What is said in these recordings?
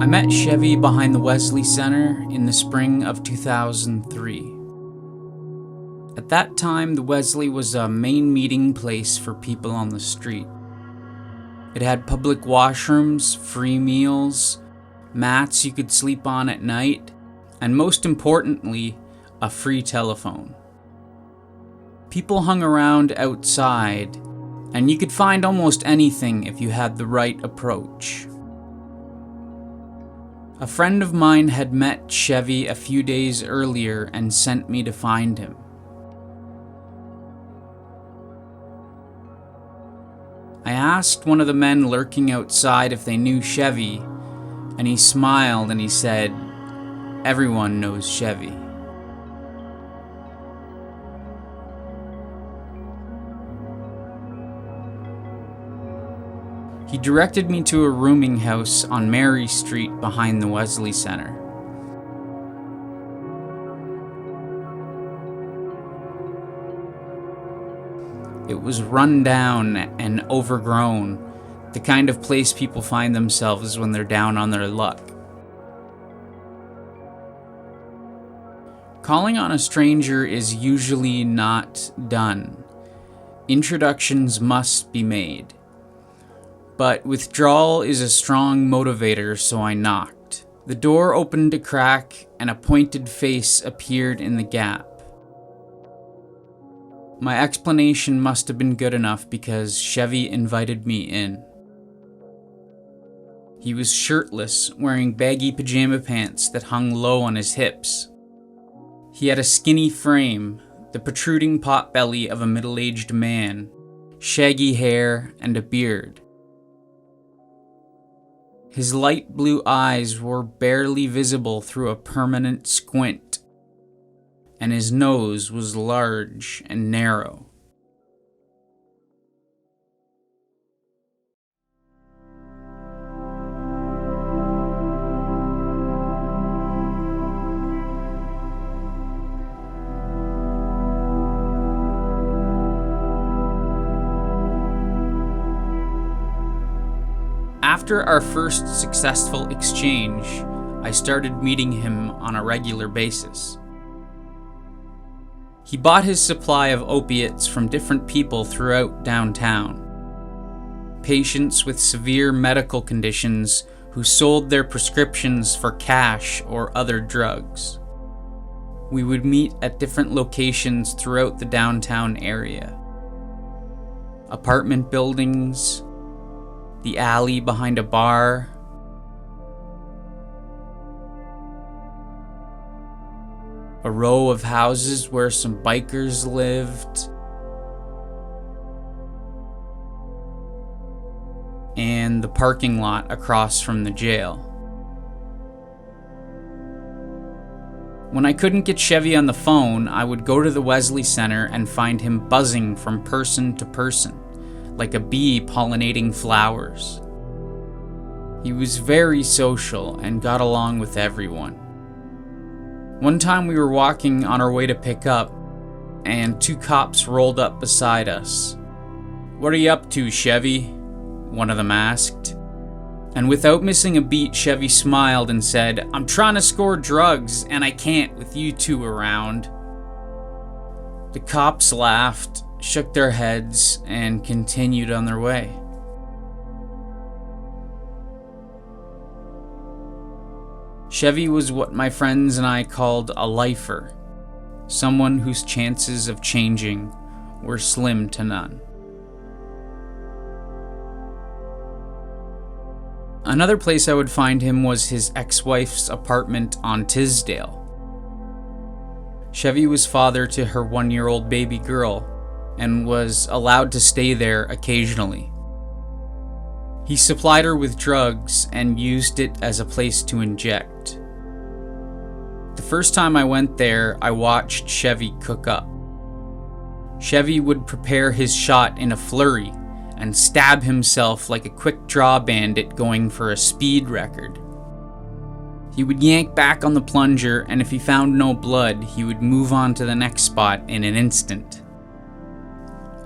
met Chevy behind the Wesley Center in the spring of 2003. At that time, the Wesley was a main meeting place for people on the street. It had public washrooms, free meals, mats you could sleep on at night, and most importantly, a free telephone. People hung around outside, and you could find almost anything if you had the right approach. A friend of mine had met Chevy a few days earlier and sent me to find him. I asked one of the men lurking outside if they knew Chevy, and he smiled and he said, "Everyone knows Chevy." He directed me to a rooming house on Mary Street behind the Wesley Center. It was run down and overgrown, the kind of place people find themselves when they're down on their luck. Calling on a stranger is usually not done. Introductions must be made. But withdrawal is a strong motivator, so I knocked. The door opened a crack, and a pointed face appeared in the gap. My explanation must have been good enough because Chevy invited me in. He was shirtless, wearing baggy pajama pants that hung low on his hips. He had a skinny frame, the protruding potbelly of a middle-aged man, shaggy hair, and a beard. His light blue eyes were barely visible through a permanent squint, and his nose was large and narrow. After our first successful exchange, I started meeting him on a regular basis. He bought his supply of opiates from different people throughout downtown. Patients with severe medical conditions who sold their prescriptions for cash or other drugs. We would meet at different locations throughout the downtown area. Apartment buildings, the alley behind a bar, a row of houses where some bikers lived, and the parking lot across from the jail. When I couldn't get Chevy on the phone, I would go to the Wesley Center and find him buzzing from person to person, like a bee pollinating flowers. He was very social and got along with everyone. One time we were walking on our way to pick up, and two cops rolled up beside us. "What are you up to, Chevy?" one of them asked. And without missing a beat, Chevy smiled and said, "I'm trying to score drugs, and I can't with you two around." The cops laughed, shook their heads, and continued on their way. Chevy was what my friends and I called a lifer, someone whose chances of changing were slim to none. Another place I would find him was his ex-wife's apartment on Tisdale. Chevy was father to her 1-year-old baby girl, and was allowed to stay there occasionally. He supplied her with drugs and used it as a place to inject. The first time I went there, I watched Chevy cook up. Chevy would prepare his shot in a flurry and stab himself like a quick-draw bandit going for a speed record. He would yank back on the plunger, and if he found no blood, he would move on to the next spot in an instant.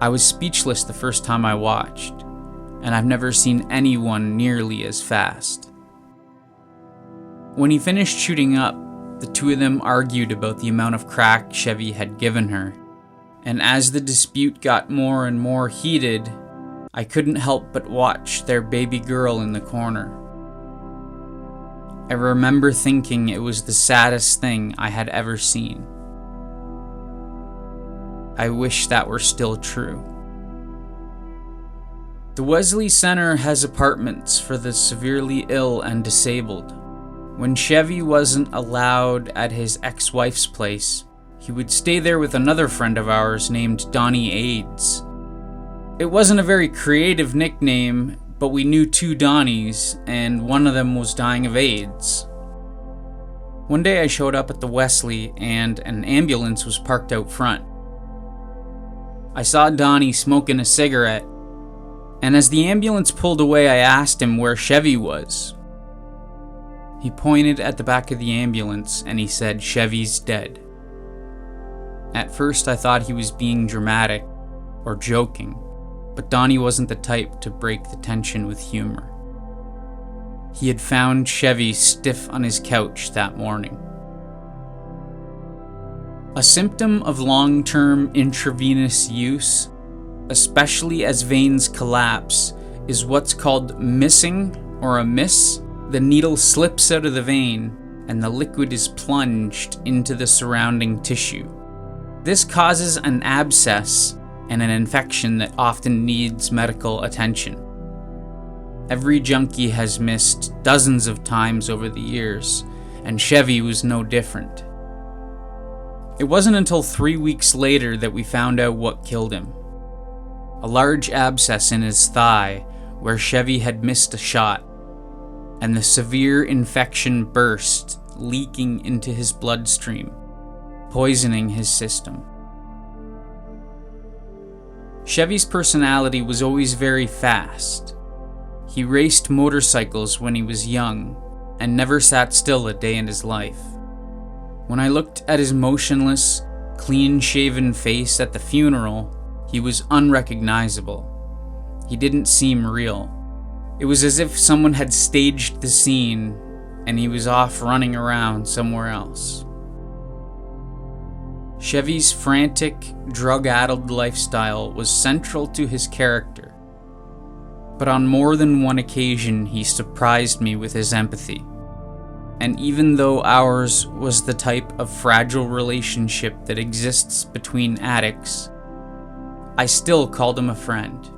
I was speechless the first time I watched, and I've never seen anyone nearly as fast. When he finished shooting up, the two of them argued about the amount of crack Chevy had given her, and as the dispute got more and more heated, I couldn't help but watch their baby girl in the corner. I remember thinking it was the saddest thing I had ever seen. I wish that were still true. The Wesley Center has apartments for the severely ill and disabled. When Chevy wasn't allowed at his ex-wife's place, he would stay there with another friend of ours named Donnie AIDS. It wasn't a very creative nickname, but we knew two Donnies, and one of them was dying of AIDS. One day I showed up at the Wesley, and an ambulance was parked out front. I saw Donnie smoking a cigarette, and as the ambulance pulled away, I asked him where Chevy was. He pointed at the back of the ambulance, and he said, "Chevy's dead." At first I thought he was being dramatic or joking, but Donnie wasn't the type to break the tension with humor. He had found Chevy stiff on his couch that morning. A symptom of long-term intravenous use, especially as veins collapse, is what's called missing or a miss. The needle slips out of the vein and the liquid is plunged into the surrounding tissue. This causes an abscess and an infection that often needs medical attention. Every junkie has missed dozens of times over the years, and Chevy was no different. It wasn't until 3 weeks later that we found out what killed him. A large abscess in his thigh where Chevy had missed a shot, and the severe infection burst, leaking into his bloodstream, poisoning his system. Chevy's personality was always very fast. He raced motorcycles when he was young and never sat still a day in his life. When I looked at his motionless, clean-shaven face at the funeral, he was unrecognizable. He didn't seem real. It was as if someone had staged the scene and he was off running around somewhere else. Chevy's frantic, drug-addled lifestyle was central to his character, but on more than one occasion he surprised me with his empathy. And even though ours was the type of fragile relationship that exists between addicts, I still called him a friend.